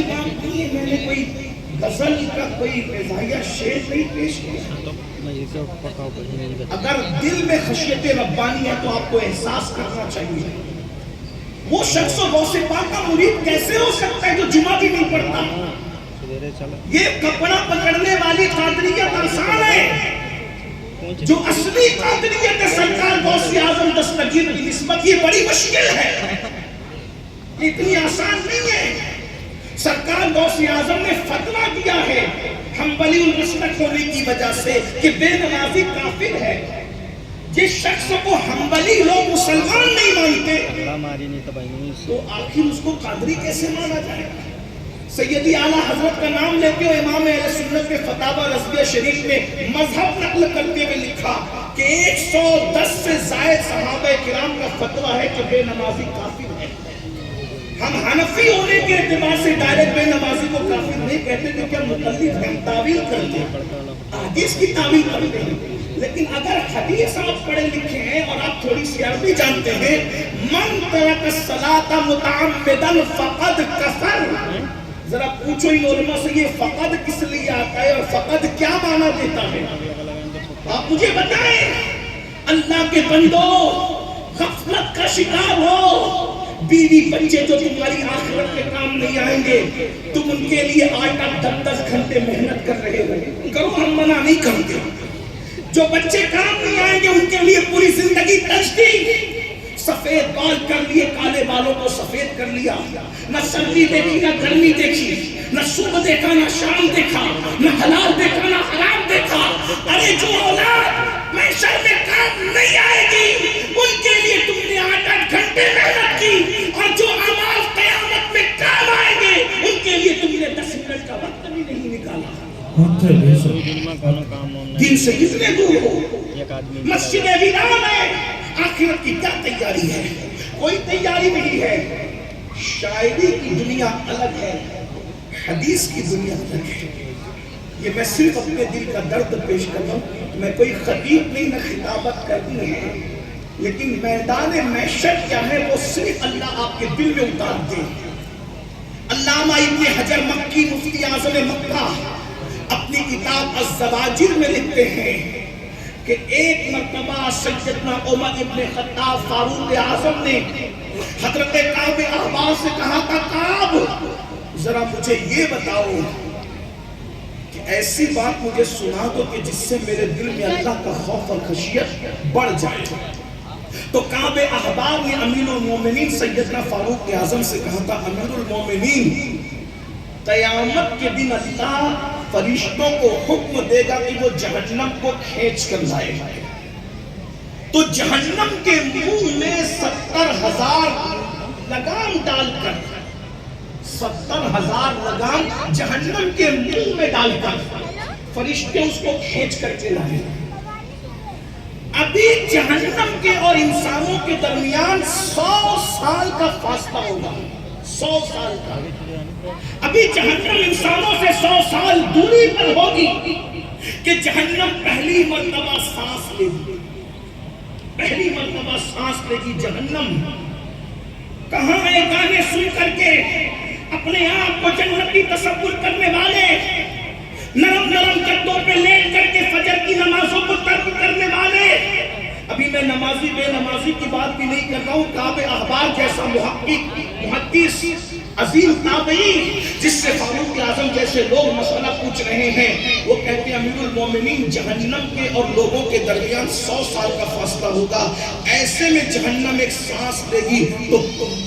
اہتمام نہیں ہے، میں نے کوئی غزل کا کوئی مزاحیہ شعر نہیں پیش کیا. اگر دل میں خشیت ربانی ہے تو آپ کو احساس کرنا چاہیے. وہ شخص و غوث پاک کا مرید کیسے ہو سکتا ہے جو جمعہ بھی نہیں پڑھتا؟ یہ کپڑا پکڑنے والی قادریت آسان ہے، جو اصلی قادریت سرکار غوث اعظم دستگیر کی نسبت یہ بڑی مشکل ہے، یہ اتنی آسان نہیں ہے. سرکار غوث اعظم نے فتویٰ دیا ہے حنبلی المسلک ہونے کی وجہ سے کہ بے نمازی کافر ہے. جس شخص کو حنبلی لوگ مسلمان نہیں مانتے تو آخر اس کو قادری کیسے مانا جائے گا؟ سیدی اعلیٰ حضرت کا نام لیتے ہو امام اہل سنت کے فتاوی رضویہ شریف میں مذہب نقل کرتے ہوئے لکھا کہ 110 سے زائد صحابہ کرام کا فتویٰ ہے کہ بے نمازی کافر ہے. ہم حنفی ہونے کے اعتبار سے ڈائریکٹ بے نمازی کو کافر نہیں کہتے کہ کیا مقلد ہم تعویل کرتے ہیں، حدیث کی تعویل کرتے ہیں. لیکن اگر حدیث آپ پڑھے لکھے ہیں اور آپ تھوڑی سی عربی جانتے ہیں، من ترک الصلاۃ متعمدا فقد کفر. ذرا پوچھو ان علماء سے یہ فقد کس لیے آتا ہے اور فقد کیا معنی دیتا ہے؟ آپ مجھے بتائیں. اللہ کے بندو، غفلت کا شکار ہو. بیوی بچے جو تمہاری آخرت کے کام نہیں آئیں گے، تم ان کے لیے 8-10 گھنٹے محنت کر رہے ہو. کرو، ہم منع نہیں کرتے. جو بچے کام نہیں آئیں گے ان کے لیے پوری زندگی تجدید. سفید بال کر لیے، کالے بالوں کو سفید کر لیا. نہ سردی دیکھی نہ گرمی دیکھی، نہ صبح دیکھا نہ شام دیکھا، نہ حلال دیکھا نہ حرام دیکھا. ارے جو اولاد محشر میں کام نہیں آئے گی ان کے لیے تم نے 8-8 گھنٹے محنت کی، اور جو اعمال قیامت میں کام آئیں گے ان کے لیے تم نے 10 منٹ کا وقت بھی نہیں نکالا. دین سے کتنے دور ہو. مسجد ویران ہے. آخرت کی کیا تیاری ہے؟ کوئی تیاری نہیں ہے. شاعری کی دنیا الگ ہے، حدیث کی دنیا الگ ہے. یہ میں صرف اپنے دل کا درد پیش کر رہا ہوں. میں کوئی خطیب نہیں، نہ خطابت کرنی ہے، لیکن میدان محشر کیا ہے وہ صرف اللہ آپ کے دل میں اتار دے. علامہ ابن حجر مکی مفتی اعظم مکہ اپنی کتاب الزواجر میں لکھتے ہیں کہ ایک مرتبہ سیدنا عمر ابن خطاب فاروق اعظم نے حضرت کعب احبار سے کہا تھا، کعب ذرا مجھے یہ بتاؤ کہ ایسی بات مجھے سنا دو کہ جس سے میرے دل میں اللہ کا خوف اور خشیت بڑھ جائے. تو کعب احبار نے امیر المومنین سیدنا فاروق اعظم سے کہا تھا، امیر المومنین قیامت کے دن اللہ فرشتوں کو حکم دے گا کہ وہ جہنم کو کھینچ کر لائے گا، تو جہنم کے منہ میں 70,000 لگام ڈال کر، 70,000 لگام جہنم کے منہ میں ڈال کر فرشتے اس کو کھینچ کر کے لائے. ابھی جہنم کے اور انسانوں کے درمیان 100 سال کا فاصلہ ہوگا، 100 سال کا. ابھی جہنم انسانوں سے 100 سال دوری پر ہوگی کہ جہنم پہلی مرتبہ سانس لے گی. پہلی مرتبہ سانس لے گی جہنم. کہاں ہے گانے سن کر کے اپنے آپ کو جنتی تصور کرنے والے، نرم نرم گدوں پہ لیٹ کر کے فجر کی نمازوں کو ترک کرنے والے؟ ابھی میں نمازی بے نمازی کی بات بھی نہیں کر رہا ہوں. کعب احبار جیسا محقق، محدث، عظیم تابعی جس سے فاروق اعظم جیسے لوگ مسئلہ پوچھ رہے ہیں، وہ کہتے ہیں امیر المومنین جہنم کے اور لوگوں کے درمیان 100 سال کا فاصلہ ہوگا. ایسے میں جہنم ایک سانس لے گی تو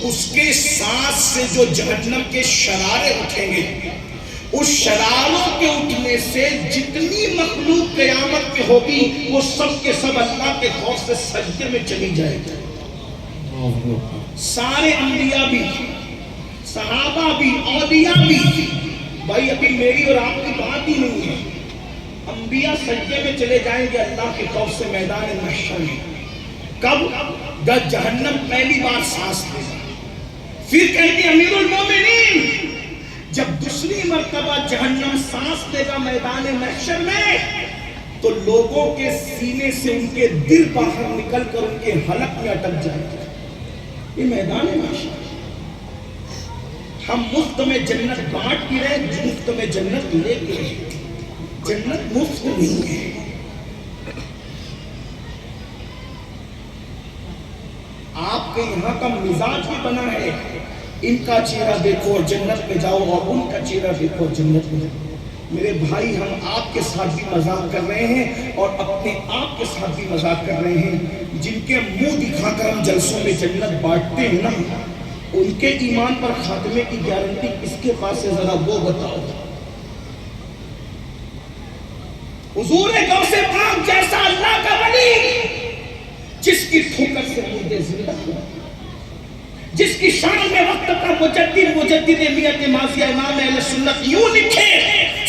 اس کے سانس سے جو جہنم کے شرارے اٹھیں گے، اس شراروں کے اٹھنے سے جتنی مخلوق قیامت میں ہوگی وہ سب کے سب اللہ کے خوف سے سجدے میں چلی جائے گی. سارے انبیاء بھی، صحابہ بھی، اولیاء بھی. بھائی ابھی میری اور آپ کی بات ہی نہیں ہے. انبیاء سجدے میں چلے جائیں گے اللہ کے خوف سے میدان محشر میں. کب؟ جب جہنم پہلی بار سانس لے گا. پھر کہتے ہیں امیر المومنین جب دوسری مرتبہ جہنم سانس لے گا میدان محشر میں تو لوگوں کے سینے سے ان کے دل باہر نکل کر ان کے حلق میں اٹک جائے گا. یہ میدان محشر. ہم مفت میں جنت بانٹ کی رہے، مفت میں جنت لے کے رہے. جنت مفت نہیں ہے. آپ کے یہاں کا مزاج بھی بنا ہے، ان کا چہرہ دیکھو اور جنت میں جاؤ، اور ان کا چہرہ دیکھو اور جنت میں جاؤ. میرے بھائی، ہم آپ کے ساتھ بھی مذاق کر رہے ہیں اور اپنے آپ کے ساتھ بھی مذاق کر رہے ہیں. جن کے منہ دکھا کر ہم جلسوں میں جنت بانٹتے ہیں نا، ان کے ایمان پر خاتمے کی گارنٹی کس کے پاس ہے؟ ذرا وہ بتاؤ. حضور غوث پاک جیسا اللہ کا ولی، جس کی ٹھوکر سے مردے زندہ ہوئے، جس کی شان میں وقت کا مجدد ملت ماضیہ امام اہل سنت یوں لکھے: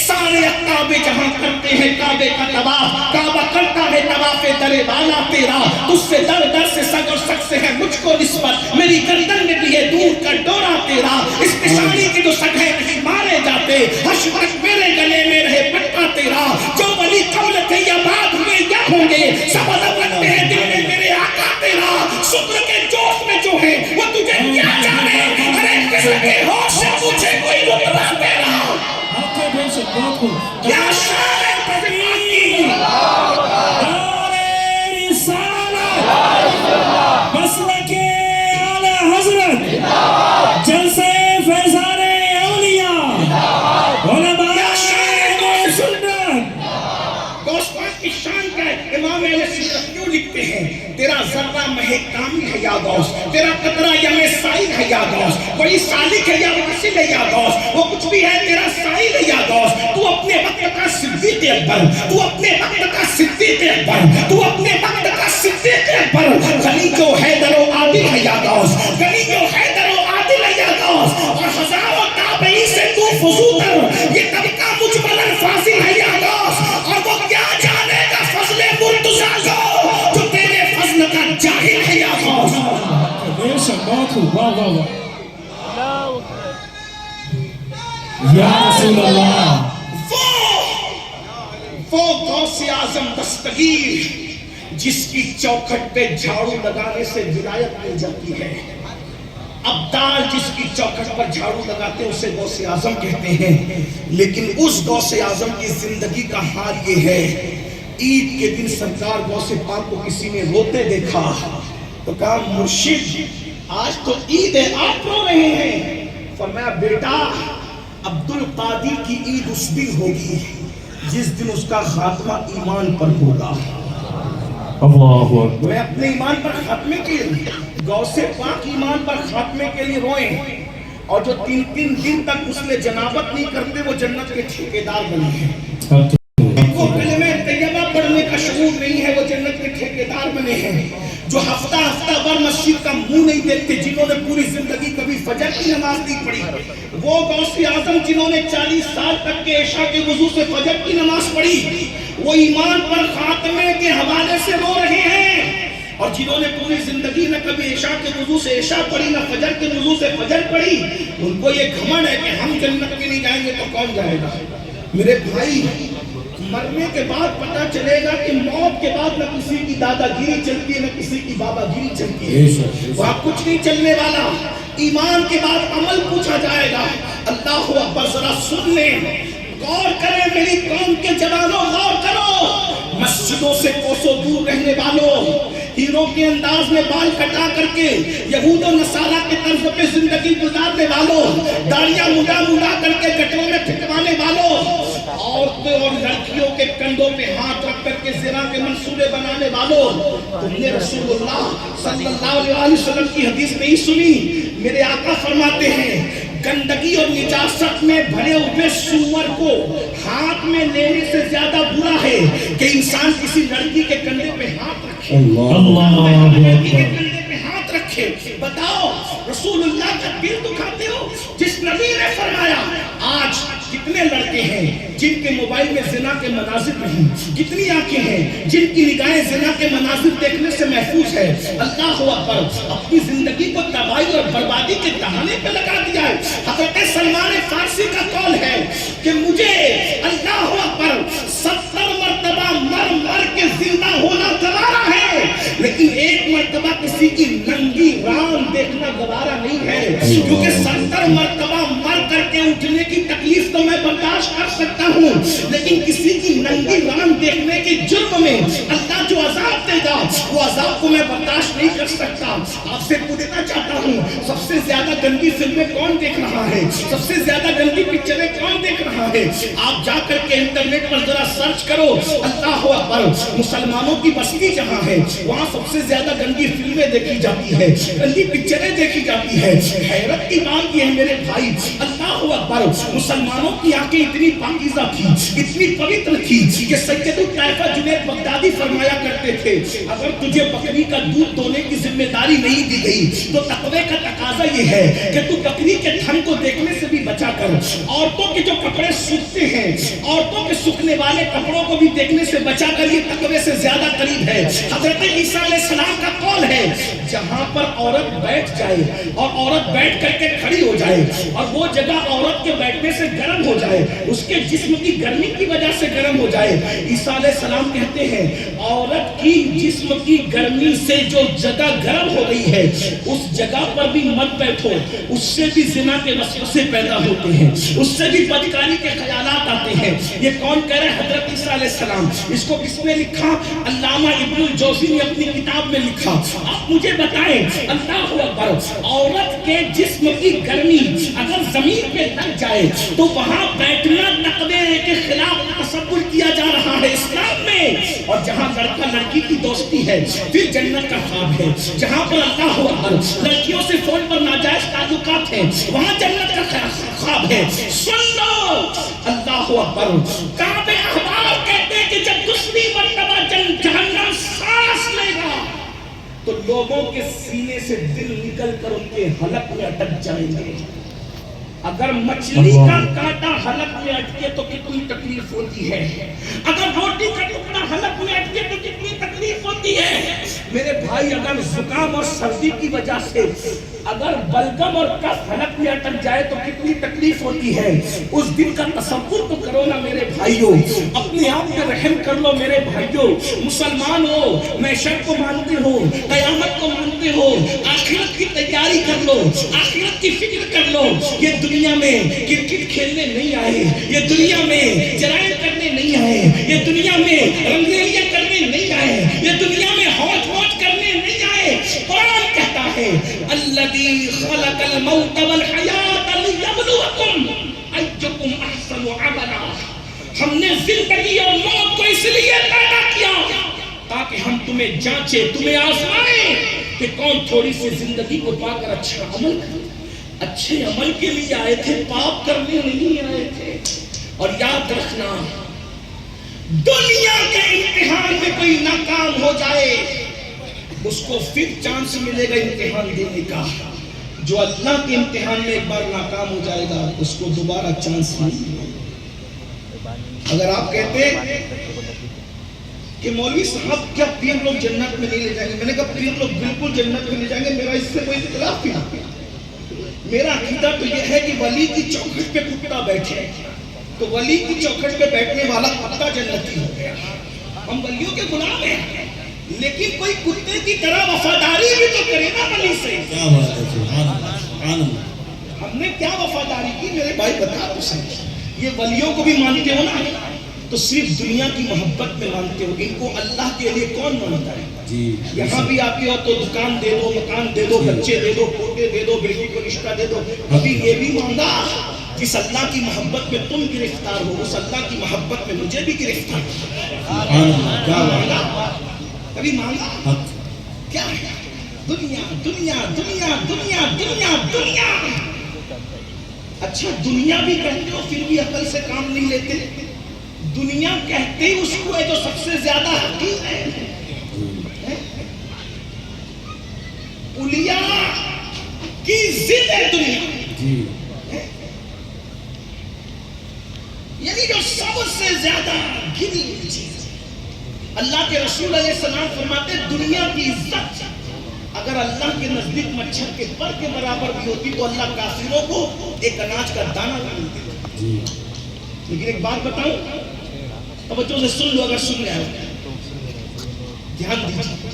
سارے کعبے جہاں کرتے ہیں کعبے کا طواف، کعبہ کرتا ہے طواف در بالا تیرا، تجھ سے در در سے سگ اور سگ سے ہے مجھ کو نسبت، میری گردن میں بھی ہے دور کا ڈورا تیرا، اس نشانی کے جو سگ ہے نہیں مارے جاتے، حشر تک میرے گلے میں رہے پٹا تیرا. جو ولی قبل تھے یا بعد ہوئے یا ہوں گے، سب ادب رکھتے ہیں دل میں میرے آقا تیرا. شکر کے جوش میں جو ہے وہ تجھے کیا جانے، ہر ایک قسم کے ہوش سے پوچھے کوئی رتبہ تیرا. کیا شان ہے پرزمان کی، دار رسالت، مسلک اعلی حضرت، جلسہ فیضان اولیاء، علماء سنت. غوث پاک کی شان کا امام اہل سنت کیوں لکھتے ہیں: تیرا ذرہ مہ کامل ہے یا غوث، تیرا قطرہ یم سائل ہے یا غوث، کوئی سالک ہے یا واصل ہے یا غوث، وہ کچھ بھی ہے تیرا سائل ہے یا غوث. تو اپنے وقت کا صدیق اکبر، تو اپنے وقت کا صدیق اکبر، تو اپنے وقت کا صدیق اکبر. غنی جو حیدر و عادل ہے یا غوث، غنی جو حیدر و عادل ہے یا غوث. اور ہزاروں تابعین سے تو فضوتر، یہ طبقہ مجمل فاضل ہے یا غوث. اور وہ کیا جانے گا فضل مرتضیٰ کو، جو تیرے فضل کا جاہل ہے یا غوث. بے شک بات ہو. واہ واہ واہ یا رسول اللہ. وہ غوث اعظم دستگیر، جس کی چوکھٹ پہ جھاڑو لگانے سے ولایت مل جاتی ہے. ابدال جس کی چوکھٹ پر جھاڑو لگاتے ہیں اسے غوث اعظم کہتے ہیں. لیکن اس غوث اعظم کی زندگی کا حال یہ ہے، عید کے دن سرکار غوث پاک کو کسی نے روتے دیکھا تو کہا: مرشد آج تو عید ہے، آپ رو رہے ہیں. فرمایا: بیٹا، عبد القادر کی عید اس دن ہوگی جس دن اس کا خاتمہ ایمان پر ہوگا. میں اپنے ایمان پر خاتمے کے لیے، غوث پاک ایمان پر خاتمے کے لیے روئیں. اور جو 3 دن تک غسل جنابت نہیں کرتے وہ جنت کے ٹھیکیدار بنے ہیں. وہ کلمہ طیبہ پڑھنے کا شعور نہیں ہے، وہ جنت کے ٹھیکیدار بنے ہیں. جو ہفتہ بھر مسجد کا منہ نہیں دیکھتے، جنہوں نے پوری زندگی کبھی فجر کی نماز نہیں پڑھی، وہ غوث اعظم جنہوں نے 40 سال تک کے عشاء کے وضو سے فجر کی نماز پڑھی، وہ ایمان پر خاتمے کے حوالے سے رو رہے ہیں. اور جنہوں نے پوری زندگی نہ کبھی عشاء کے وضو سے عشاء پڑھی نہ فجر کے وضو سے فجر پڑھی، ان کو یہ گھمنڈ ہے کہ ہم جنت میں نہیں جائیں گے تو کون جائے گا. میرے بھائی، مرنے کے بعد پتہ چلے گا کہ موت کے بعد نہ کسی کی دادا گیری چلتی ہے نہ کسی کی بابا گیری چلتی ہے. وہاں کچھ نہیں چلنے والا. ایمان کے بعد عمل پوچھا جائے گا. اللہ اکبر. ذرا سن لیں، غور کریں میری قوم کے جوانوں، غور کرو. مسجدوں سے کوسوں دور رہنے والوں، ہیروں کے انداز میں بال کٹا کر کے یہود و نصارہ کے طرز پہ زندگی گزارنے والوں، داڑیاں مڈا کر کے گٹروں میں پھٹوانے والوں، عورتوں اور لڑکیوں کے کندھوں پہ ہاتھ رکھ کر کے زنا کے منصوبے بنانے والوں، تم نے رسول اللہ صلی اللہ علیہ وسلم کی حدیث نہیں سنی؟ میرے آقا فرماتے ہیں گندگی اور نجاست میں بھرے ہوئے سور کو ہاتھ میں لینے سے زیادہ برا ہے کہ انسان کسی لڑکی کے کندھے پہ ہاتھ رکھے. لڑکی کے کندھے پہ ہاتھ رکھے. بتاؤ رسول اللہ کا دل دکھاتے ہو؟ جس نبی نے فرمایا آج کتنے لڑکے ہیں جن کے موبائل میں زنا کے مناظر نہیں، کتنی آنکھیں ہیں جن کی نگاہیں زنا کے مناظر دیکھنے سے محفوظ ہے. اللہ اکبر. اپنی زندگی کو تباہی اور بربادی کے دہانے پہ لگا دیا ہے. حضرت سلمان فارسی کا قول ہے کہ مجھے اللہ اکبر 70 مرتبہ مر کے زندہ ہونا گوارا ہے، لیکن ایک مرتبہ کسی کی ننگی ران دیکھنا گوارا نہیں ہے، کیونکہ 70 مرتبہ کی تکلیف تو میں برداشت کر سکتا ہوں، لیکن کسی کی ننگی ران دیکھنے کے جرم میں اللہ جو عذاب دے گا وہ عذاب کو میں برداشت نہیں کر سکتا۔ آپ سے پوچھنا چاہتا ہوں سب سے زیادہ گندی فلمیں کون دیکھ رہا ہے؟ سب سے زیادہ گندی پکچریں کون دیکھ رہا ہے؟ آپ جا کر کے انٹرنیٹ پر ذرا سرچ کرو، اللہ اکبر، مسلمانوں کی بستی جہاں ہے وہاں سب سے زیادہ گندی فلمیں دیکھی جاتی ہے، گندی پکچریں دیکھی جاتی ہے۔ حیرت کی بات یہ ہے میرے بھائی، اللہ اکبر، مسلمانوں کی آنکھیں اتنی پاکیزہ تھی، اتنی پوتر تھی کہ سید الطائفہ جنید بغدادی فرمایا کرتے تھے اگر تجھے بکری کا دودھ دونے کی ذمہ داری نہیں دی گئی تو تقوی کا تقاضا یہ ہے کہ تو بکری کے تھن کو دیکھنے سے بھی بچا کر، عورتوں کے جو کپڑے سوکھتے ہیں عورتوں کے سوکھنے والے کپڑوں کو بھی دیکھنے سے بچا کر، یہ تقوی سے زیادہ قریب ہے۔ حضرت عیسیٰ علیہ السلام کا قول ہے جہاں پر عورت بیٹھ جائے اور عورت بیٹھ کر کے کھڑی ہو جائے اور وہ جگہ عورت کے بیٹھنے سے گرم ہو جائے، اس کے جسم کی گرمی کی وجہ سے گرم ہو جائے، عیسیٰ علیہ السلام کہتے ہیں عورت کی جسم کی گرمی سے جو جگہ گرم ہو گئی ہے اس جگہ پر بھی مت بیٹھو، اس سے بھی زنا کے وسوسے پیدا ہوتے ہیں، اس سے بھی بدکاری کے خیالات آتے ہیں۔ یہ کون کہہ رہے ہیں؟ حضرت عیسیٰ علیہ السلام۔ اس کو کس نے لکھا؟ علامہ ابن الجوزی نے اپنی کتاب میں لکھا۔ آپ مجھے بتائیں اللہ اکبر، عورت کے جسم کی گرمی اگر زمین پہ لگ جائے تو وہاں بیٹھنا تقوی کے خلاف تصور کیا جا رہا ہے اسلام میں، اور جہاں لڑکا لڑکی کی دوستی ہے پھر جنت کا خواب ہے، جہاں پر اللہ اکبر لڑکیوں سے فون پر ناجائز تعلقات ہیں وہاں جنت کا خواب ہے۔ سن لو اللہ اکبر، کعب احبار کہتے ہیں کہ جب دوسری مرتبہ جہنم سانس لے گا تو لوگوں کے سینے سے دل نکل کر ان کے حلق میں اٹک جائیں گے۔ اگر مچھلی کا کانٹا حلق میں اٹکے تو کتنی تکلیف ہوتی ہے، اگر روٹی کا ٹکڑا حلق میں اٹکے تو کتنی تکلیف ہوتی ہے۔ میرے بھائی اگر زکام اور سردی کی وجہ سے اگر بلغم اور کف حلق میں اٹک جائے تو کتنی تکلیف ہوتی ہے۔ اس دن کا تصور تو کرو نا میرے بھائیوں، اپنے آپ پہ رحم کر لو میرے بھائیوں۔ مسلمان ہو، محشر کو مانتے ہو، قیامت کو مانتے ہو، آخرت کی تیاری کر لو، آخرت کی فکر کر لو۔ یہ دنیا میں کرکٹ کھیلنے نہیں آئے، یہ دنیا میں جرائم کرنے نہیں آئے، یہ دنیا میں رنگریلیاں کرنے نہیں آئے، یہ دنیا میں ہوٹ ہوٹ کرنے نہیں آئے۔ قرآن کہتا ہے الذی خلق الموت والحیات لیبلوکم ایکم احسن عملا، ہم نے زندگی اور موت کو اس لیے پیدا کیا تاکہ ہم تمہیں جانچے، تمہیں آزمائیں کہ کون تھوڑی سی زندگی کو پا کر اچھا عمل کرے۔ اچھے عمل کے لیے آئے تھے، پاپ کرنے نہیں آئے تھے۔ اور یاد رکھنا دنیا کے امتحان میں کوئی ناکام ہو جائے اس کو پھر چانس ملے گا امتحان دینے کا، جو اللہ کے امتحان میں ایک بار ناکام ہو جائے گا اس کو دوبارہ چانس نہیں ملے گا۔ اگر آپ کہتے کہ مولوی صاحب کیا پیر لوگ جنت میں نہیں لے جائیں گے، میں نے کہا پیر لوگ بالکل جنت میں لے جائیں گے، میرا اس سے کوئی اختلاف نہیں۔ میرا عقیدہ تو یہ ہے کہ ولی کی چوکھٹ پہ کتا بیٹھے تو ولی کی چوکھٹ پہ بیٹھنے والا کتا جنتی ہو گیا۔ ہم ولیوں کے غلام ہیں لیکن کوئی کتے کی طرح وفاداری بھی تو کرے نا ولی سے۔ کیا بات ہے، سبحان اللہ سبحان اللہ۔ ہم نے کیا وفاداری کی میرے بھائی بتا تو صحیح۔ یہ ولیوں کو بھی مانتے ہو نا تو صرف دنیا کی محبت میں مانتے ہو، ان کو اللہ کے لیے کون مانتا ہے؟ یہاں بھی آتے ہو تو دکان دے دو، مکان دے دو، بچے دے دو، پوتے دے دو، بیٹی کو رشتہ دے دو۔ ابھی یہ بھی مانگا جس اللہ کی محبت میں تم گرفتار ہو اس اللہ کی محبت میں مجھے بھی گرفتار ہو۔ کبھی مانگا کیا ہے؟ دنیا دنیا دنیا دنیا دنیا دنیا۔ اچھا دنیا بھی کہتے ہو پھر بھی عقل سے کام نہیں لیتے۔ دنیا کہتے ہی اس کو ہے جو سب سے زیادہ حقیر ہے۔ اولیاء کی ضد ہے دنیا، یعنی جو سب سے زیادہ گری ہوئی چیز۔ اللہ کے رسول علیہ السلام فرماتے دنیا کی عزت اگر اللہ کے نزدیک مچھر کے پر کے برابر بھی ہوتی تو اللہ کافروں کو ایک اناج کا دانہ نہیں دیتا۔ لیکن ایک بات بتاؤں، توجہ سے سن لو اگر سن رہے ہو، دھیان دیجیے۔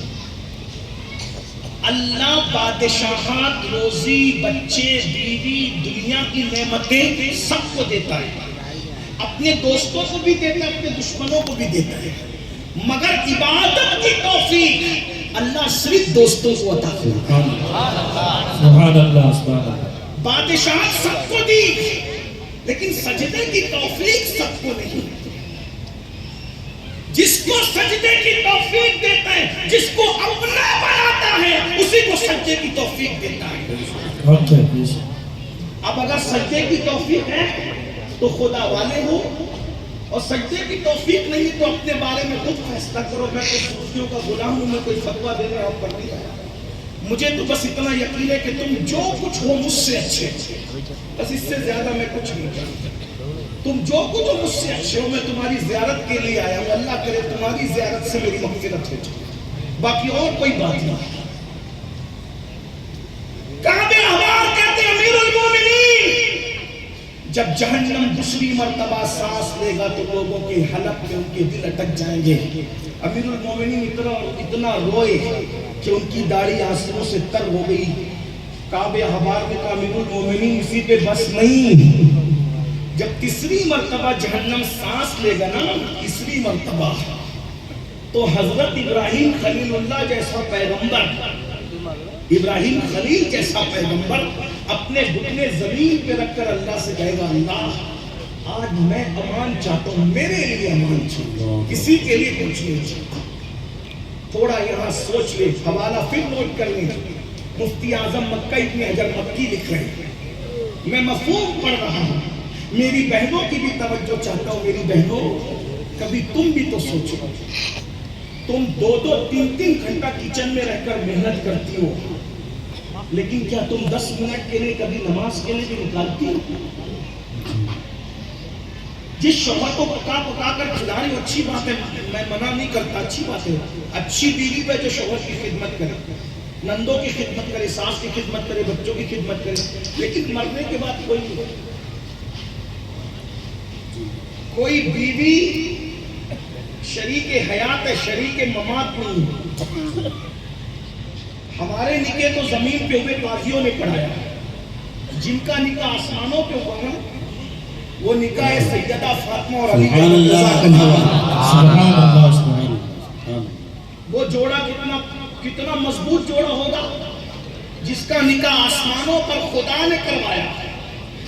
اللہ بادشاہت، روزی، بچے، بیوی، دنیا کی نعمتیں سب کو دیتا ہے، اپنے دوستوں کو بھی دیتا ہے، اپنے دشمنوں کو بھی دیتا ہے، مگر عبادت کی توفیق اللہ صرف دوستوں کو عطا کرتا ہے۔ سبحان اللہ سبحان اللہ۔ بادشاہت سب کو دی لیکن سجدے کی توفیق سب کو نہیں۔ جس کو سجدے کی توفیق دیتا ہے، جس کو اپنا بناتا ہے، اسی کو سجدے کی توفیق دیتا ہے۔ اب اگر سجدے کی توفیق ہے تو خدا والے ہو، اور سجدے کی توفیق نہیں تو اپنے بارے میں خود فیصلہ کرو۔ میں کوئی صوفیوں کا غلام ہوں، میں کوئی فتویٰ دینے اور پر نہیں آیا۔ مجھے تو بس اتنا یقین ہے کہ تم جو کچھ ہو مجھ سے اچھے، بس اس سے زیادہ میں کچھ نہیں جانتا۔ تم جو کچھ ہو مجھ سے اچھے ہو، میں تمہاری زیارت کے لیے آیا ہوں، اللہ کرے تمہاری زیارت سے میری مغفرت ہو جائے، باقی اور کوئی بات نہیں۔ کعب احبار کہتے ہیں امیر المومنین، جب جہنم دوسری مرتبہ سانس لے گا تو لوگوں کے حلق میں ان کے دل اٹک جائیں گے۔ امیر المومنین اتنا روئے کہ ان کی داڑھی آنسوؤں سے تر ہو گئی۔ کعب احبار نے کہا امیر المومنین اسی پہ بس نہیں، جب تیسری مرتبہ جہنم سانس لے گا نا، تیسری مرتبہ، تو حضرت ابراہیم خلیل اللہ جیسا پیغمبر، ابراہیم خلیل جیسا پیغمبر اپنے گھٹنے زمین پہ رکھ کر اللہ سے کہے گا اللہ آج میں امان چاہتا ہوں، میرے لیے امان چاہتا، کسی کے لیے کچھ نہیں چاہتا۔ تھوڑا یہاں سوچ لے، حوالہ پھر نوٹ کر لیں، مفتی اعظم مکہ ابن حجر مکی لکھ رہے ہیں، میں مفہوم پڑھ رہا ہوں، میری بہنوں کی بھی توجہ چاہتا ہوں۔ میری بہنوں، کبھی تم بھی تو سوچو، تم 2-3 گھنٹہ کچن میں رہ کر محنت کرتی ہو، لیکن کیا تم 10 منٹ کے لیے کبھی نماز کے لیے بھی نکالتی ہو؟ جس شوہر کو پکا پکا کر کھلا رہی ہو، اچھی بات ہے، میں منع نہیں کرتا، اچھی بات ہے، اچھی بیوی پہ جو شوہر کی خدمت کرے، نندوں کی خدمت کرے، ساس کی خدمت کرے، بچوں کی خدمت کرے، لیکن مرنے کے بعد کوئی بیوی شریک حیات ہے، شریک ممات نہیں۔ ہمارے نکاح تو زمین پہ ہوئے، قاضیوں نے پڑھایا، جن کا نکاح آسمانوں پہ ہوا نا، وہ نکاح سیدہ فاطمہ اور علی کا وہ جوڑا کتنا مضبوط جوڑا ہوگا، جس کا نکاح آسمانوں پر خدا نے کروایا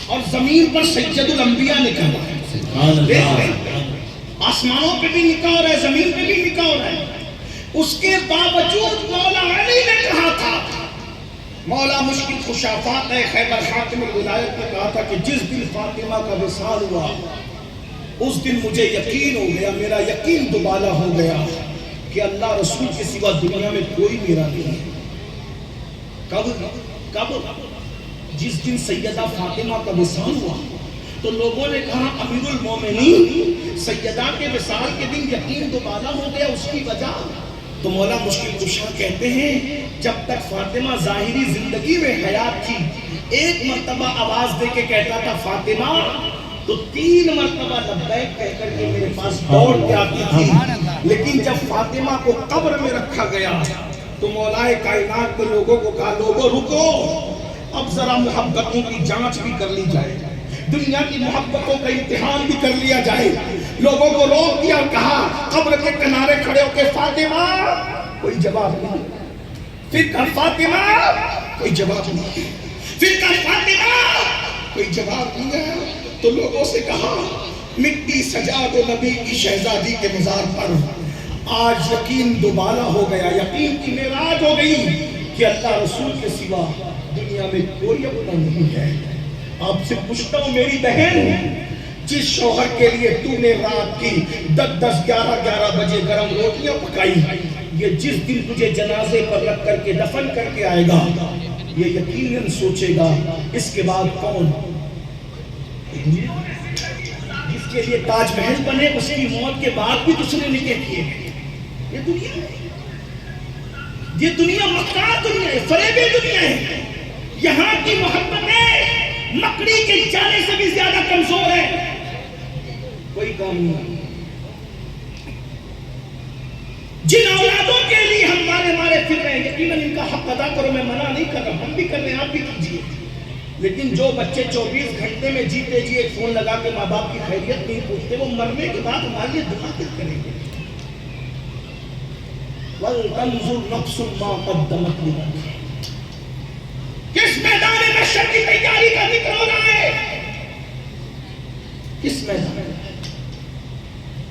اور زمین پر سید الانبیاء نے کروایا۔ آسمانوں پہ بھی نکاح ہو رہا ہے، زمین پہ بھی نکاح ہو رہا ہے، اس کے باوجود مولا علی نے کہا تھا، مولا مشکل خشافات ہے خیبر خاتم الولایت نے کہا تھا کہ جس دن فاطمہ کا وصال ہوا اس دن مجھے یقین ہو گیا، میرا یقین دوبالا ہو گیا کہ اللہ رسول کے سوا دنیا میں کوئی میرا نہیں ہے۔ کب؟ جس دن سیدہ فاطمہ کا وصال ہوا تو لوگوں نے کہا امیر المومنین سیدہ کے وصال کے دن یقین دوبالا ہو گیا، اس کی وجہ؟ تو مولا مشکل کشا کہتے ہیں جب تک فاطمہ ظاہری زندگی میں حیات تھی ایک مرتبہ آواز دے کے کہتا تھا فاطمہ، تو 3 مرتبہ لبیک کہہ کر کے میرے پاس دوڑ کے آتی تھی، لیکن جب فاطمہ کو قبر میں رکھا گیا تو مولا کائنات نے لوگوں کو کہا لوگوں رکو، اب ذرا محبتوں کی جانچ بھی کر لی جائے، دنیا کی محبتوں کا امتحان بھی کر لیا جائے۔ لوگوں کو روک دیا اور کہا قبر کے کنارے کھڑے ہو کے فاطمہ، کوئی جواب نہیں، پھر کہا فاطمہ، کوئی جواب نہیں، پھر کہا فاطمہ، کوئی جواب نہیں ہے، تو لوگوں سے کہا مٹی سجا دو نبی کی شہزادی کے مزار پر۔ آج یقین دوبالا ہو گیا، یقین کی معراج ہو گئی کہ اللہ رسول کے سوا دنیا میں کوئی اپنا نہیں ہے۔ آپ سے پوچھتا ہوں میری بہن، جس شوہر کے لیے تو نے رات کی 10 11 بجے گرم روٹیاں پکائی، یہ جس دن تجھے جنازے پر رکھ کر کے دفن کر کے آئے گا یہ یقیناً سوچے گا اس کے بعد کون؟ جس کے لیے تاج محل بنے اس کی موت کے بعد بھی تجھ نے نکاح کیے۔ یہ دنیا مکار دنیا ہے، فریبی دنیا ہے، یہاں کی محبتیں مکڑی کے جالے سے بھی زیادہ کمزور ہے، کوئی کام نہیں۔ جن اولادوں کے لیے ہمارے پھر رہے ہیں، یقیناً ان کا حق ادا کرو، میں منع نہیں کر رہا، ہم بھی کر رہے ہیں، آپ بھی کیجیے، لیکن جو بچے 24 گھنٹے میں جیتے جی ایک فون لگا کے ماں باپ کی خیریت نہیں پوچھتے، وہ مرنے کے بعد ہمارے لیے دعا کیا کریں گے؟ وَلْتَنْظُرْ نَفْسٌ مَا قَدَّمَتْ لِغَدٍ۔ کس میدان محشر کی تیاری کا ذکر ہو رہا ہے؟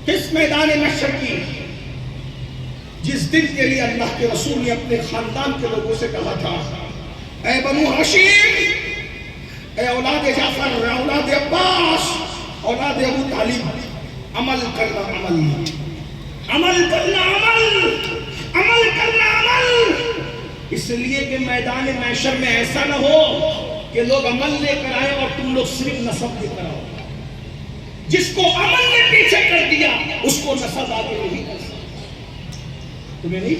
کس میدان محشر کی؟ جس دن کے لیے اللہ کے رسول نے اپنے خاندان کے لوگوں سے کہا تھا، اے بنو ہاشم، اے اولاد جعفر، اے اولاد عباس، اولاد ابو طالب، عمل کرنا عمل، عمل کرنا عمل، عمل کرنا عمل، اس لیے کہ میدان محشر میں ایسا نہ ہو کہ لوگ عمل لے کر آئے اور تم لوگ صرف نسب لے کر آؤ۔ جس کو عمل نے پیچھے کر دیا اس کو نسب آگے نہیں کر سکتا۔ تمہیں نہیں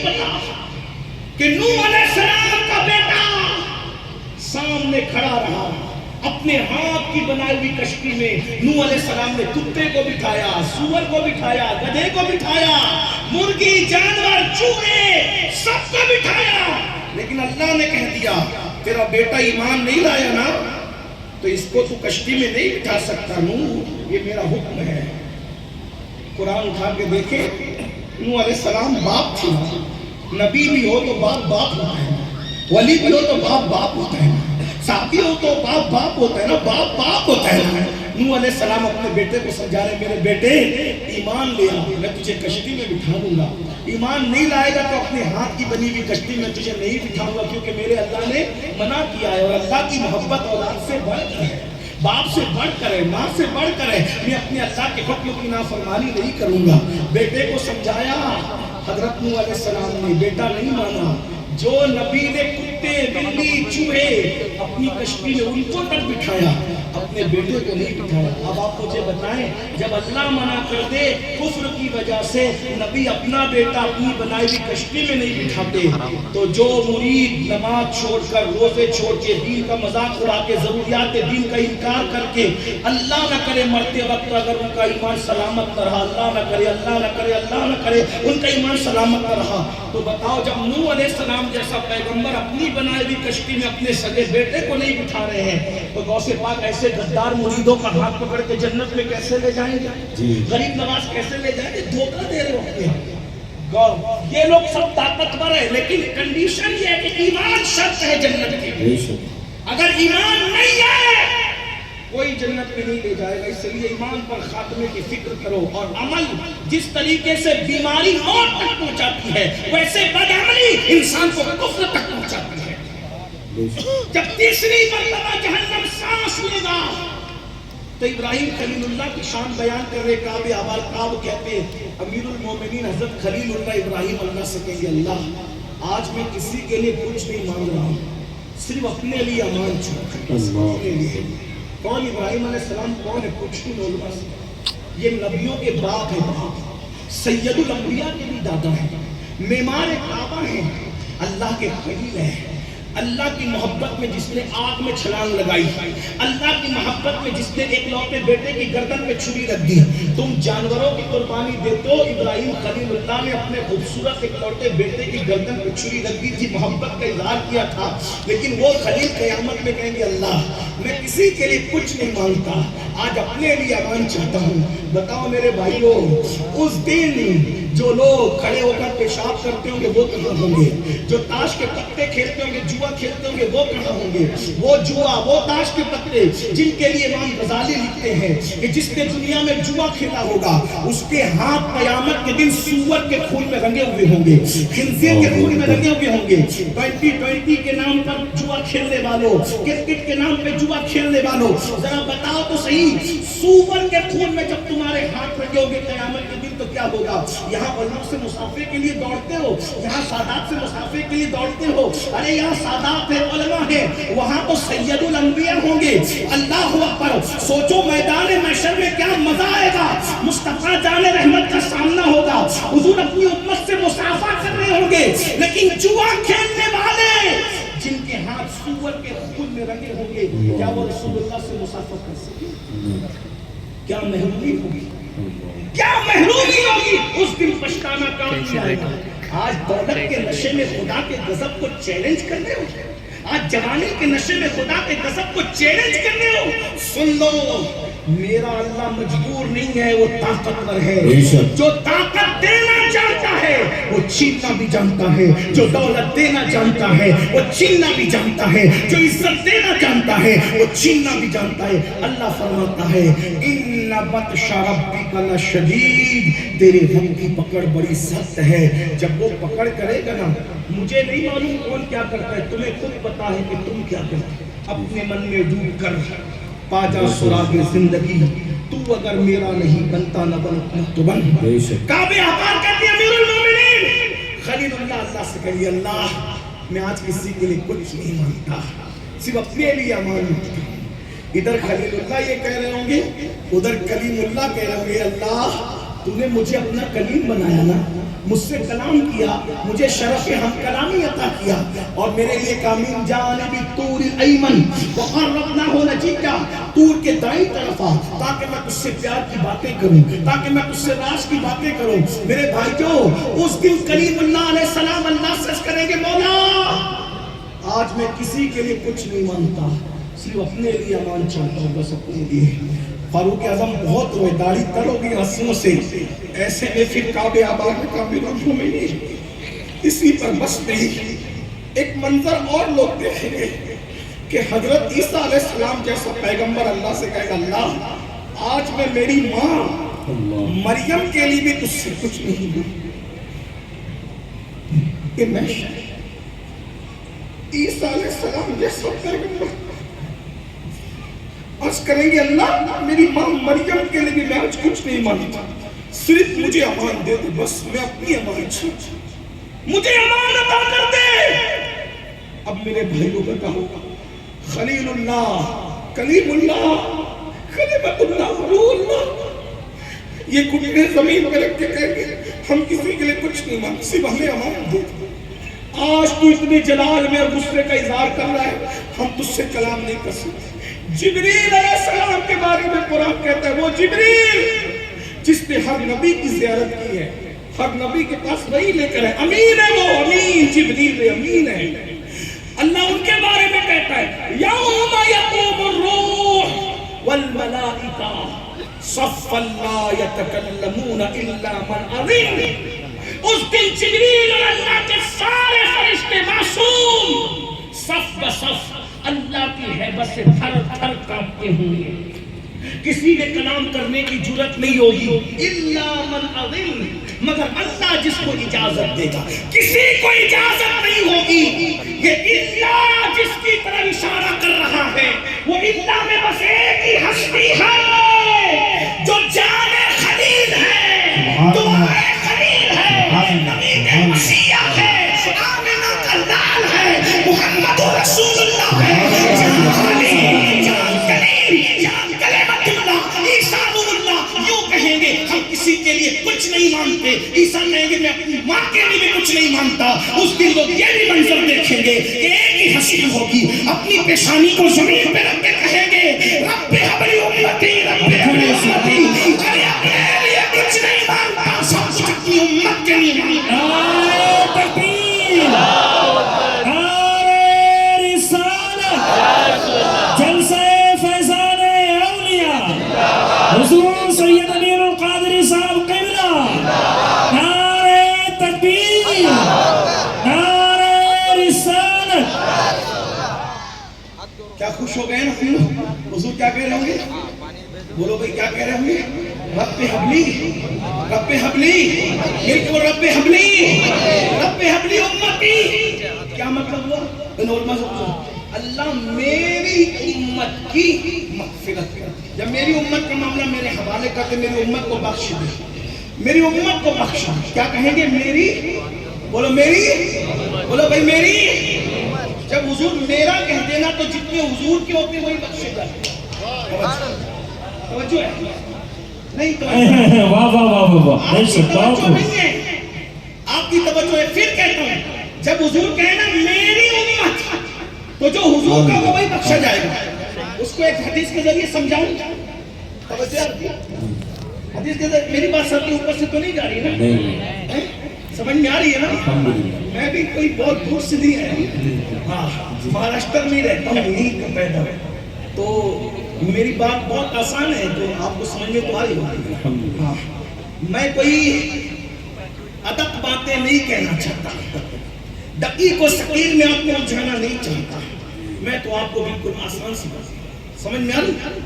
پتا کہ نوح علیہ السلام کا بیٹا سامنے کھڑا رہا، اپنے ہاتھ کی بنائی ہوئی کشتی میں نوح علیہ السلام نے کتے کو بٹھایا، سور کو بٹھایا، گدھے کو بٹھایا، مرغی، جانور، چوہے، سب کو بٹھایا، لیکن اللہ نے کہہ دیا تیرا بیٹا ایمان نہیں لایا نا، تو اس کو تو کشتی میں نہیں بٹھا سکتا نوح، یہ میرا حکم ہے۔ قرآن اٹھا کے دیکھے، نوح علیہ السلام باپ تھا، نبی بھی ہو تو باپ ہوتا ہے، ولی بھی ہو تو باپ ہوتا ہے، صحابی ہو تو باپ ہوتا ہے نا، باپ ہوتا ہے نا۔ نوح علیہ السلام اپنے بیٹے کو سمجھا رہے، میرے بیٹے ایمان لے آ، میں تجھے کشتی میں بٹھا دوں گا، ایمان نہیں لائے گا تو اپنے ہاتھ کی بنی ہوئی کشتی میں تجھے نہیں بٹھاؤں گا، کیونکہ میرے اللہ نے منع کیا ہے، اور اللہ کی محبت اولاد سے بڑھ کر ہے، باپ سے بڑھ کر ہے، ماں سے بڑھ کر ہے، میں اپنے اللہ کے حکم کی نافرمانی نہیں کروں گا۔ بیٹے کو سمجھایا، حضرت نوح علیہ السلام نے، بیٹا نہیں مانا۔ جو نبی نے کتے، بلی، چوہے اپنی کشتی میں ان کو تک بٹھایا، اپنے بیٹے کو نہیں بٹھایا۔ اب آپ مجھے بتائیں، جب اللہ منع کر دے کفر کی وجہ سے، نبی اپنا بیٹا اپنی بنائی ہوئی کشتی میں نہیں بٹھاتے، تو جو مرید نماز چھوڑ کر، روزے چھوڑ کے، دین کا مذاق اڑا کے، ضروریات دین کا انکار کر کے، اللہ نہ کرے مرتے وقت اگر ان کا ایمان سلامت نہ رہا، اللہ نہ کرے، اللہ نہ کرے، اللہ نہ کرے، ان کا ایمان سلامت نہ رہا، تو بتاؤ جب نوح علیہ السلام جیسا پیغمبر اپنی بنائی ہوئی کشتی میں اپنے سگے بیٹے کو نہیں بٹھا رہے ہیں، تو غوث پاک ایسے غدار مریدوں کا ہاتھ پکڑ کے جنت میں کیسے لے جائیں گے؟ غریب نواز کیسے لے جائیں گے؟ دھوکہ دے رہے ہوتے ہیں۔ یہ لوگ سب طاقتور ہیں، لیکن کنڈیشن یہ ہے کہ ایمان شرط ہے جنت کی۔ اگر ایمان نہیں ہے کوئی جنت میں نہیں لے جائے گا، اس لیے ایمان پر خاتمے کی فکر کرو، اور عمل جس طریقے سے بیماری موت تک پہنچاتی ہے، ویسے بدعملی انسان کو کفر تک پہنچاتی ہے۔ جب تیسری مرتبہ جہنم سانس لے گا تو ابراہیم خلیل اللہ کی شان بیان کر رہے، کعب آباد کعب کہتے ہیں، امیر المومنین حضرت خلیل اللہ ابراہیم اللہ سے کہیں گے، اللہ آج میں کسی کے لیے کچھ نہیں مانگ رہا ہوں، صرف اپنے لیے امان چاہتا ہوں، اپنے لیے۔ کون ابراہیم علیہ السلام کون ہے؟ کچھ نہیں علماء سے، یہ نبیوں کے باپ ہیں، سید الانبیاء کے بھی دادا ہیں، معمار کعبہ ہیں، اللہ کے خلیل ہیں، اللہ کی محبت میں جس نے آگ میں چھلانگ لگائی، اللہ کی محبت میں جس نے ایک لوتے بیٹے کی گردن پہ چھری رکھ دی۔ تم جانوروں کی قربانی دیتے ہو، ابراہیم خلیل اللہ نے اپنے خوبصورت ایک لوتے بیٹے کی گردن پہ چھری رکھ دی تھی، محبت کا اظہار کیا تھا، لیکن وہ خلیل قیامت میں کہیں گے اللہ میں کسی کے لیے کچھ نہیں مانگتا، آج اپنے لیے امان چاہتا ہوں۔ بتاؤ میرے بھائیوں، اس دن جو لوگ کھڑے ہو کر پیشاب کرتے ہوں گے وہ کہاں ہوں گے؟ جو تاش کے پتے کھیلتے ہوں گے، جوا کھیلتے ہوں گے وہ کہاں ہوں گے؟ وہ جوا، وہ تاش کے پتے جن کے لیے امام غزالی لکھتے ہیں کہ جس نے دنیا میں جوا کھیلا ہوگا اس کے ہاتھ قیامت کے دن سور کے خون میں رنگے ہوئے ہوں گے، خنزیر کے خون میں رنگے ہوئے ہوں گے۔ 2020 کے نام پر جوا کھیلنے والوں، کرکٹ کے نام پہ جوا کھیلنے والوں، ذرا بتاؤ تو صحیح، سور کے خون میں جب تمہارے ہاتھ رنگے ہوں گے قیامت کے دن تو کیا ہوگا؟ یہاں علماء سے مسافے کے لیے دوڑتے ہو، یہاں سادات سے مسافے کے لیے دوڑتے ہو، ارے یہاں سادات ہے، علماء ہے، وہاں تو سید الانبیاء ہوں گے۔ اللہ اکبر، سوچو میدان محشر میں کیا مزہ آئے گا، مصطفیٰ جان رحمت کا سامنا ہوگا، حضور اپنی امت سے مصافحہ کر رہے ہوں گے، لیکن جوا کھیلنے والے جن کے ہاتھ سور کے خون میں رنگے ہوں گے، کیا وہ رسول اللہ سے مصافحہ کر سکیں؟ کیا محرومی ہوگی، کیا محرومی ہوگی؟ اس دن پچھتانا کام نہیں آئے گا۔ آج دولت کے نشے میں خدا کے غضب کو چیلنج کر رہے ہو، آج جوانی کے نشے میں خدا کے غضب کو چیلنج کر رہے ہو. سن لو، میرا اللہ مجبور نہیں ہے، وہ طاقتور ہے. جو طاقت دینا جانتا ہے وہ چھیننا بھی جانتا ہے، جو دولت دینا جانتا ہے وہ چھیننا بھی جانتا ہے، جو عزت دینا جانتا ہے وہ چھیننا بھی جانتا ہے. اللہ فرماتا ہے ان بطش ربک لشدید، تیرے رب کی پکڑ بڑی سخت ہے. جب وہ پکڑ کرے گا نا، مجھے نہیں معلوم کون کیا کرتا ہے، تمہیں خود پتا ہے کہ تم کیا کرتے. اپنے من میں ڈوب کر پا جا سراغ زندگی، تو اگر میرا نہیں بنتا نہ بنتا تو بن. کعبے آباد کہتے ہیں امیر المومنین خلیل اللہ اللہ سے کہیے اللہ میں آج کسی کے لیے کچھ نہیں مانتا، صرف اپنے لیے مانتا. ادھر خلیل اللہ یہ کہہ رہے ہوں گے، ادھر کلیم اللہ کہہ رہے ہوں گے اللہ تو نے مجھے اپنا کلیم بنایا نا، مجھ سے کلام کیا، مجھے شرف ہم کلامی عطا کیا، اور میرے لیے کامین جانب طور الایمن وقربناہ نجیہ، طور کے دائیں طرف آ تاکہ میں تجھ سے پیار کی باتیں کروں، تاکہ میں تجھ سے راز کی باتیں کروں. میرے بھائیو، اس دن کلیم اللہ علیہ السلام اللہ سے کریں گے مولا آج میں کسی کے لیے کچھ نہیں مانتا، صرف اپنے لیے امان چاہتا ہوں، بس اپنے لیے. فاروق اعظم بہت روئے، داڑھی تر ہو گئی ہنسیوں سے. ایسے میں پھر کعبے آباد میں کعبے رکھوں میں نہیں، اسی پر بس نہیں. ایک منظر اور لوگ دیکھیں گے کہ حضرت عیسیٰ علیہ السلام جیسا پیغمبر اللہ سے کہے گا اللہ آج میں میری ماں مریم کے لیے بھی تجھ سے کچھ نہیں ہوں. کہ میں عیسیٰ علیہ السلام جیسا پیغمبر عرض کریں گے اللہ میری ماں مریم کے لیے بھی میں آج کچھ نہیں مانتا، صرف مجھے امان دے دے، بس میں اپنی امان چاہتا، مجھے امان عطا کر دے. اب میرے بھائیوں کا کہو خلیل اللہ، کلیم اللہ، خلیمت اللہ، روح اللہ، یہ گھٹنے زمین پہ رکھ کے کہیں گے ہم کسی کے لیے کچھ نہیں مانتے، صرف ہمیں امان دے. آج تو اتنے جلال میں اور غصے کا اظہار کر رہا ہے، ہم تجھ سے کلام نہیں کر سکتے. جبریل علیہ السلام کے بارے میں قرآن کہتا ہے وہ جبریل جس نے ہر نبی کی زیارت کی ہے، ہر نبی کے پاس وہی لے کر ہے، امین ہے وہ، امین جبریل امین ہے. اللہ ان کے بارے میں کہتا ہے یوم یقوم الروح والملائکہ صفا لا یتکلمون الا من اذن. اس دن جبریل اور اللہ کے سارے فرشتے معصوم صف بصف اللہ کی حیبت سے تھر تھر کانپتے ہوں گے، کسی نے کلام کرنے کی جرت نہیں ہوگی الا من اذن، مگر اللہ جس کو اجازت دے گا. کسی کو اجازت نہیں ہوگی. یہ اللہ جس کی طرف اشارہ کر رہا ہے وہ اللہ میں بس ایک ہی ہستی ہے جو جان خلیل ہے، دعا خلیل ہے، نبی مسیح ہے، آمنہ کا لال ہے، محمد رسول اللہ ہے. کسی کے لیے کچھ نہیں مانتے. عیسیٰ کہیں گے میں اپنی ماں کے لیے بھی کچھ نہیں مانتا. اس دن لوگ یہ بھی منظر دیکھیں گے کہ ایک ہی ہستی ہوگی، اپنی پیشانی کو زمین پہ رکھ کے کہیں گے رب حبلی امتی، رب حبلی امتی. ارے اپنے لیے کچھ نہیں مانتا، سب کچھ اپنی امت کے لیے مانتا. نعرہ تکبیر، نعرہ رسالت، جلسہ فیضان اولیاء، حضور سید امیر القادری صاحب قبلہ. نعرہ تکبیر، نعرہ رسالت. کیا خوش ہو گئے نا حضور؟ کیا کہہ رہے ہوں گے؟ بولو بھائی کیا کہہ رہے ہوں گے؟ رب حبلی، رب حبلی، ملک رب حبلی، رب حبلی امتی. کیا مطلب ہوا؟ اللہ میری امت کی مغفرت کر. جب میری امت کا معاملہ میرے حوالے کرتے میری امت کو بخش دے، میری امت کو بخشا. کیا کہیں گے؟ میری، بولو میری، بولو بھائی میری. جب حضور میرا کہہ دینا تو جتنے حضور کے ہوتے وہی بخشے جاتے. توجہ ہے نہیں؟ واہ واہ واہ واہ، توجہ نہیں ہے، آپ کی توجہ ہے. پھر کہتا ہوں جب حضور کہنا میری امت تو جو حضور کا وہ وہی بخشا جائے گا. اس کو ایک حدیث کے ذریعے سمجھاؤں. توجہ حدیث کے ذریعے. میری بات سب کے اوپر سے تو نہیں جا رہی نا؟ سمجھ میں آ رہی ہے نا؟ الحمدللہ میں بھی کوئی بہت دور سے نہیں آیا، ہاں مہاراشٹر میں رہتا ہوں، یہیں کا پیدا ہوں، تو میری بات بہت آسان ہے، تو آپ کو سمجھ میں تو آ رہی ہوگی۔ الحمدللہ ہاں میں کوئی ادب باتیں نہیں کہنا چاہتا، دقیق و ثقیل میں آپ کو الجھانا نہیں چاہتا، میں تو آپ کو بالکل آسان سی بات سمجھ میں آ رہی؟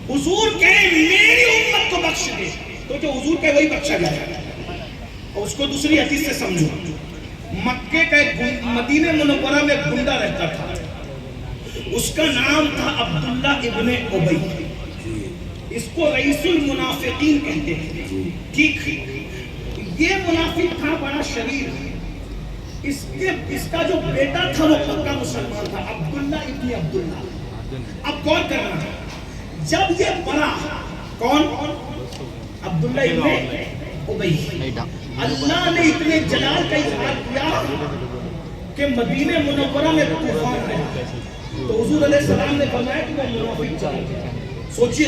حضور کہیں میری امت کو بخش دے، تو جو حضور کہے وہی بخشا جائے گا۔ اور اس کو دوسری حدیث سے سمجھو، مکے کا ایک مدینہ منورہ میں ایک گنڈا رہتا تھا، اس کا نام تھا عبداللہ ابن ابی، اس کو رئیس المنافقین کہتے ہیں، ٹھیک ہے؟ یہ منافق تھا، بڑا شریر، اس کا جو بیٹا تھا وہ پکا مسلمان تھا، عبداللہ ابن عبداللہ۔ اب غور کرنا، جب یہ پڑھا، کون؟ عبداللہ ابن ابی، اللہ نے اتنے جلال کا اظہار کیا کہ مدینہ منورہ میں طوفان آیا، تو حضور علیہ السلام نے فرمایا کہ وہ منافق چلا گیا۔ سوچیے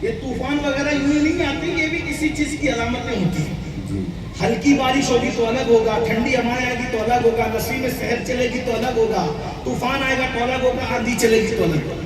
یہ طوفان وغیرہ یوں ہی نہیں آتے، یہ بھی کسی چیز کی علامتیں ہوتی ہیں۔ ہلکی بارش ہوگی تو الگ ہوگا، ٹھنڈی ہوائیں آئے گی تو الگ ہوگا، نسیم سحر چلے گی تو الگ ہوگا، طوفان آئے گا تو الگ ہوگا، آندھی چلے گی تو الگ ہوگا۔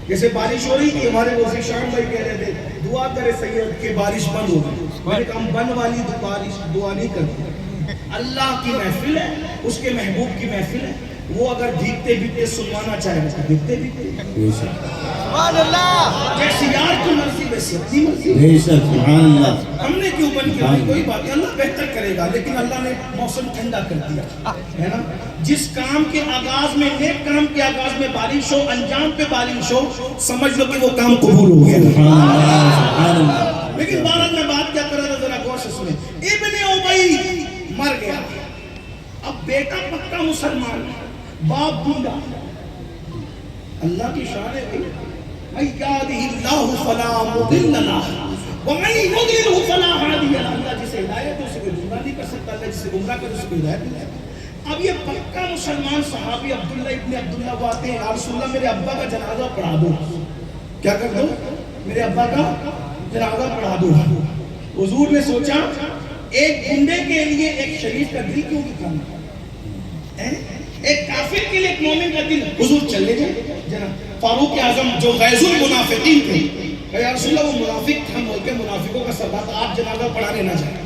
جیسے بارش ہو رہی تھی، ہمارے وزیر شام بھائی کہہ رہے تھے دعا کرے سید کہ بارش بند ہو گئی، میں نے کہا بند والی بارش دعا نہیں کرتی، اللہ کی محفل ہے، اس کے محبوب کی محفل ہے، وہ اگر بھیگتے بھیگتے سنوانا چاہے گا بھیگتے بھیگتے، سبحان اللہ، جیسے یار کی مرضی ویسے اپنی مرضی، بے شک سبحان اللہ، ہم نے کیوں بند کیا؟ کوئی بات نہیں، اللہ بہتر کرے گا، لیکن اللہ نے موسم ٹھنڈا کر دیا ہے نا۔ جس کام کے آغاز میں، نیک کام کے آغاز میں بارش ہو، انجام پہ بارش ہو، سمجھ لو کہ وہ کام قبول ہو گیا۔ سبحان اللہ سبحان اللہ۔ لیکن بہرحال میں بات کیا کر رہا تھا، ذرا غور سے سنیں، ابن ابی مر گیا، اب بیٹا پکا مسلمان، باپ گنڈا، اللہ کی شان ہے بھائی، من یہدہ اللہ فلا مضل لہ ومن یضللہ فلا ہادی لہ، اللہ جسے ہدایت دے اسے کوئی گمراہ نہیں کر سکتا، اللہ جسے گمراہ کرے اسے کوئی ہدایت نہیں کرتا۔ اب یہ پکا مسلمان صحابی عبداللہ ابن عبداللہ وہ آتے ہیں، یا رسول اللہ میرے ابا کا جنازہ پڑھا دو، کیا کر دو؟ میرے ابا کا جنازہ پڑھا دو۔ حضور نے سوچا ایک گنڈے کے لیے ایک شریف کا دل کیوں نکالنا، ایک کافر کے لیے ایک مومن کا دل، حضور چلے گئے جناب۔ فاروق اعظم جو غیظ المنافقین تھے، کہ یا رسول اللہ وہ منافق تھا، ملک منافقوں کا سردار، آپ جنازہ پڑھانے نہ جائیں،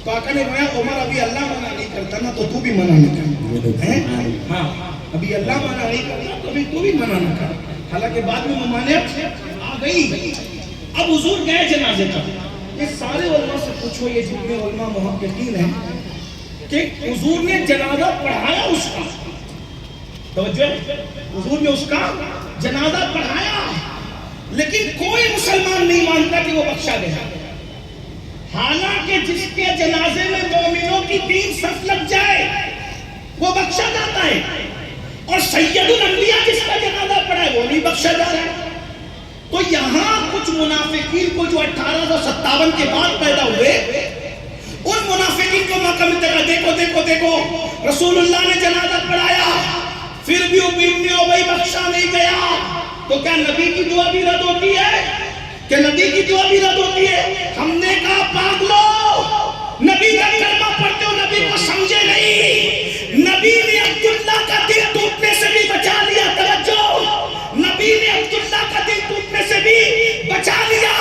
تو آقا نے فرمایا عمر ابھی اللہ منع نہیں کرتا نا تو تو بھی منع نہیں کرنا، ہاں ابھی اللہ منع نہیں کرتا تو ابھی تو بھی منع نہ کر، حالانکہ بعد میں ممانعت آ گئی۔ اب حضور گئے جنازے کا، یہ سارے علماء سے پوچھو، یہ جتنے علماء محققین ہیں، کہ حضور نے جنازہ پڑھایا اس کا، توجہ، حضور نے اس کا جنازہ پڑھایا، لیکن کوئی مسلمان نہیں مانتا کہ وہ بخشا گیا، حالانکہ جس کے جنازے میں مومنوں کی 3 صف لگ جائے وہ بخشا جاتا ہے، اور سید الانبیاء جس کا جنازہ پڑھا ہے وہ نہیں بخشا جا رہا ہے۔ تو یہاں کچھ منافقین کو جو 1857 کے بعد پیدا ہوئے، ان منافقین کو موقع ملتا ہے، دیکھو دیکھو دیکھو رسول اللہ نے جنازہ پڑھایا پھر بھی ابن ابی بخشا نہیں گیا، تو کیا نبی کی دعا بھی رد ہوتی ہے؟ کہ نبی کی دعا بھی رد ہوتی ہے؟ ہم نے کہا پاگلو، نبی کا کلمہ پڑھتے ہو، نبی کو سمجھے نہیں، نبی نے عبداللہ کا دل ٹوٹنے سے بھی بچا لیا، توجہ، نبی نے عبداللہ کا دل ٹوٹنے سے بھی بچا لیا،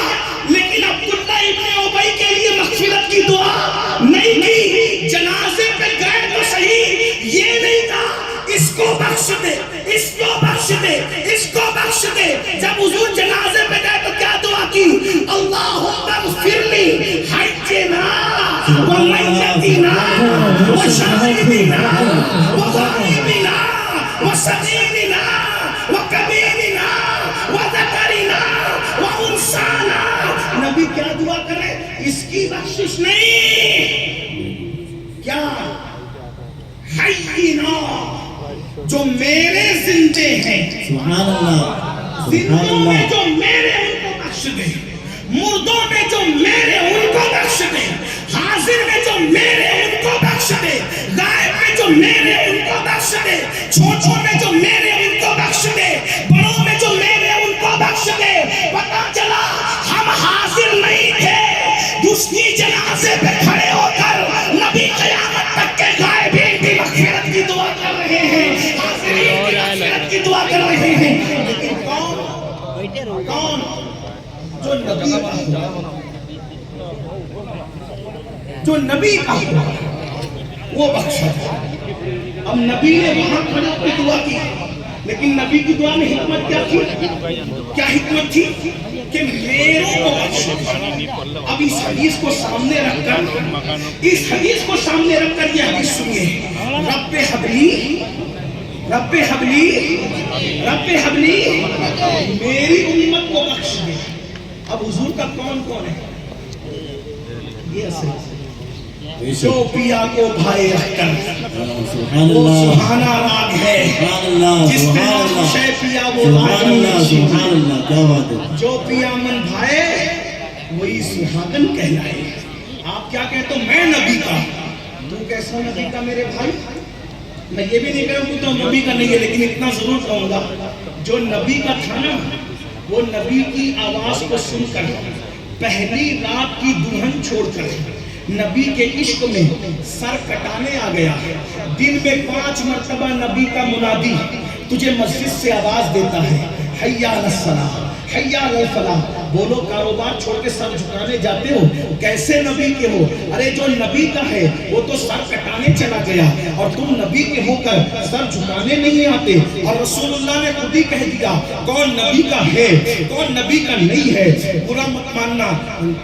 لیکن عبداللہ ابن ابی کے لیے مغفرت کی دعا نہیں کی۔ جنازے پہ گئے تو صحیح، یہ نہیں کہا اس کو بخش دے، اس کو بخش دے، اس کو بخش دے۔ جب حضور جنازے پہ گئے تو کیا دعا کی؟ اللہم اغفر لی حجنا ومیتنا وشاہدنا وغائبنا وصغیرنا وکبیرنا وذکرنا وانسانا۔ نبی کیا دعا کرے؟ اس کی بخشش نہیں، کیا؟ حینا، جو میرے زندے ہیں، سبحان اللہ، زندوں میں جو میرے ان کو بخش دے، مردوں میں جو میرے ان کو بخش دے، حاضر میں جو میرے ان کو بخش دے، غائب میں جو میرے ان کو بخش دے، چھوٹوں میں جو میرے ان کو بخش دے، بڑوں میں جو میرے ان کو بخش دے۔ پتا چلا ہم حاضر نہیں تھے، اس کی جنازے پہ کھڑے ہو کر نبی قیامت جو نبی کا ہوا، جو نبی کا ہوا وہ بخشا۔ اب نبی نے وہاں کھڑے ہو کے دعا کی، لیکن نبی کی دعا میں حکمت کیا تھی؟ کیا حکمت تھی؟ کہ میروں کو بخشو۔ اب اس حدیث کو سامنے رکھ کر یہ حدیث سنیے، رب حبلی میری امت کو بخش دے۔ اب حضور کا کون ہے؟ یہ اصل جو پیا کو بھائی رکھ کر وہ سبحانہ راگ ہے، جس نے شے پیا وہ جو پیا من بھائے وہی سہاگن کہلائے۔ آپ کیا کہتے ہو؟ میں نبی کا، تو کیسا نبی کا میرے بھائی؟ میں یہ بھی نہیں کہوں تو نبی کا نہیں ہے، لیکن اتنا ضرور کہوں گا جو نبی کا تھا نا، وہ نبی کی آواز کو سن کر پہلی رات کی دلہن چھوڑ کر نبی کے عشق میں سر کٹانے آ گیا۔ دن میں 5 مرتبہ نبی کا منادی تجھے مسجد سے آواز دیتا ہے، حی علی الصلاۃ، حی علی الفلاح۔ بولو کاروبار چھوڑ کے سر جھکانے جاتے ہو، کیسے نبی کے ہو؟ ارے جو نبی کا ہے وہ تو سر کٹانے چلا گیا، اور تم نبی کے ہو کر سر جھکانے نہیں آتے۔ اور رسول اللہ نے خود ہی کہہ دیا کون نبی کا ہے کون نبی کا نہیں ہے۔ برا مت ماننا،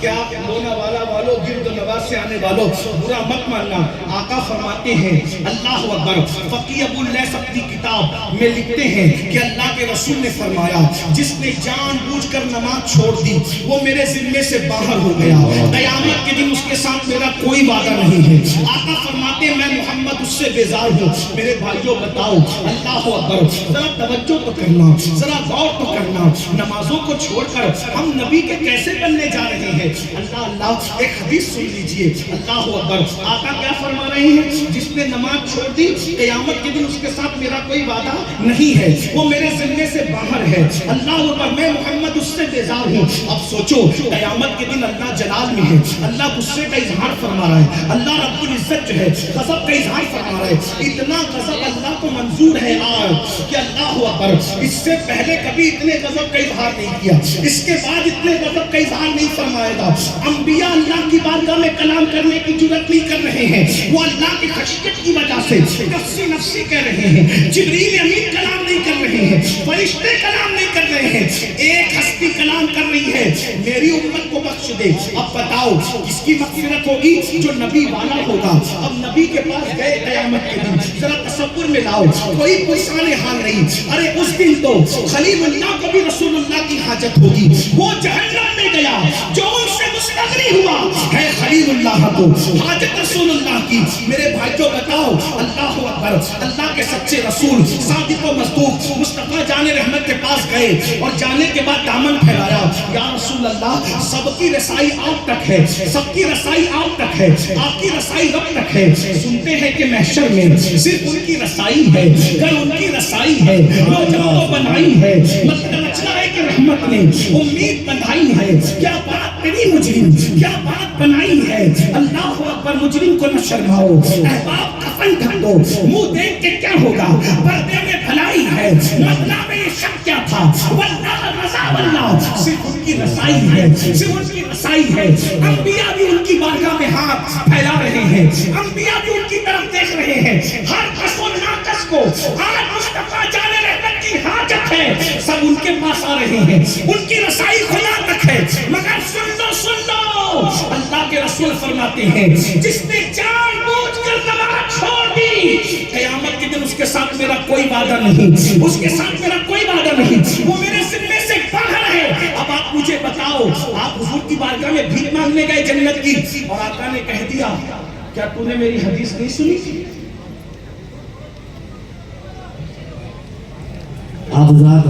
کیا لونا والا والو، گرد نواز سے آنے والو، برا مت ماننا۔ آقا فرماتے ہیں اللہ اکبر، فقی ابو اللیث اپنی کتاب میں لکھتے ہیں کہ اللہ کے رسول نے فرمایا جس نے جان بوجھ کر نماز چھوڑ دی وہ میرے ذمے سے باہر ہو گیا، قیامت کے دن اس کے ساتھ میرا کوئی وعدہ نہیں ہے۔ آقا فرماتے ہیں میں محمد اس سے بیزار ہوں۔ میرے بھائیوں بتاؤ، اللہ اکبر، ذرا توجہ تو کرنا، ذرا غور تو کرنا، نمازوں کو چھوڑ کر ہم نبی کے کیسے بننے جا رہے ہیں؟ اللہ ایک حدیث سن لیجئے، اللہ اکبر، آقا کیا فرما رہے ہیں؟ جس نے نماز چھوڑ دی قیامت کے دن اس کے ساتھ میرا کوئی وعدہ نہیں ہے، وہ میرے ذمے سے باہر ہے۔ اللہ اکبر، میں محمد اس سے بیزار ہوں۔ اب سوچو قیامت کے دن اللہ جلال میں ہے، اللہ غصے کا اظہار فرما رہا ہے، اللہ رب العزت جو ہے غضب کا اظہار فرما رہا ہے۔ اتنا غضب اللہ کو منظور ہے آج کہ اللہ اکبر، اس سے پہلے کبھی اتنے غضب کا اظہار نہیں کیا، اس کے بعد اتنے غضب کا اظہار نہیں فرمائے گا۔ انبیاء اللہ کی بارگاہ میں کلام کرنے کی جرات نہیں کر رہے ہیں، وہ اللہ کی خشیت کی وجہ سے نفسی نفسی کہہ رہے ہیں۔ جبریل امین کلام نہیں کر رہے ہیں، فرشتے کلام نہیں کر رہے ہیں، ایک ہستی کلام کر رہی ہے، میری امت کو بخش دے۔ اب بتاؤ کس کی مغفرت ہوگی؟ جو نبی والا ہوگا۔ اب نبی کے پاس گئے قیامت کے دن، ذرا تصور میں لاؤ، کوئی پرسان حال نہیں۔ ارے اس دن تو خلیل اللہ کو بھی رسول اللہ کی حاجت ہوگی، وہ جہنم میں گیا جو ان سے مستغنی ہوا ہے خلیل اللہ کو حاجت رسول اللہ کی۔ میرے بھائیوں بتاؤ، اللہ اکبر، اللہ کے سچے رسول صادق و مصدوق مصطفیٰ جان رحمت کے پاس گئے، اور جانے کے بعد دامن پھیلایا، یا رسول اللہ سب کی رسائی آپ تک ہے، سب کی رسائی آپ تک ہے، آپ کی رسائی رب تک ہے۔ سنتے ہیں کہ محشر میں صرف ان کی رسائی ہے، کل ان کی رسائی ہے، وہ جب تو بنائی ہے، مطلب رچنا ہے کہ رحمت نے امید بندھائی ہے۔ کیا بات کری مجرم، کیا بات بنائی ہے۔ اللہ اکبر، مجرم کو نہ شرماؤ، احباب کفن ڈھک دو، منہ دیکھ کے کیا ہوگا، پردے میں بھلائی ہے، مطلب میں یہ شک کیا تھا، واللہ رضا واللہ، صرف ان کی رسائی ہے، صرف ان کی رسائی ہے۔ انبیاء بھی ان کی بارگاہ میں ہاتھ پھیلا رہے ہیں، انبیاء بھی ان کی طرف دیکھ رہے ہیں، ہر کس و ناقص کو آج مصطفیٰ جان رحمت کی حاجت ہے، سب ان کے پاس آ رہے ہیں، ان کی رسائی خدا تک ہے، مگر سن لو اللہ کے رسول فرماتے ہیں جس نے جان بوجھ کر نماز چھوڑ دی قیامت کے دن اس کے ساتھ میرا کوئی وعدہ نہیں، اس کے ساتھ میرا کوئی وعدہ نہیں، وہ میرے ذمے سے باہر ہے۔ اب آپ مجھے بتاؤ، آپ حضور کی بارگاہ میں بھیک مانگنے گئے جنت کی، اور آقا نے کہہ دیا کیا تو نے میری حدیث نہیں سنی؟ آپ حضرات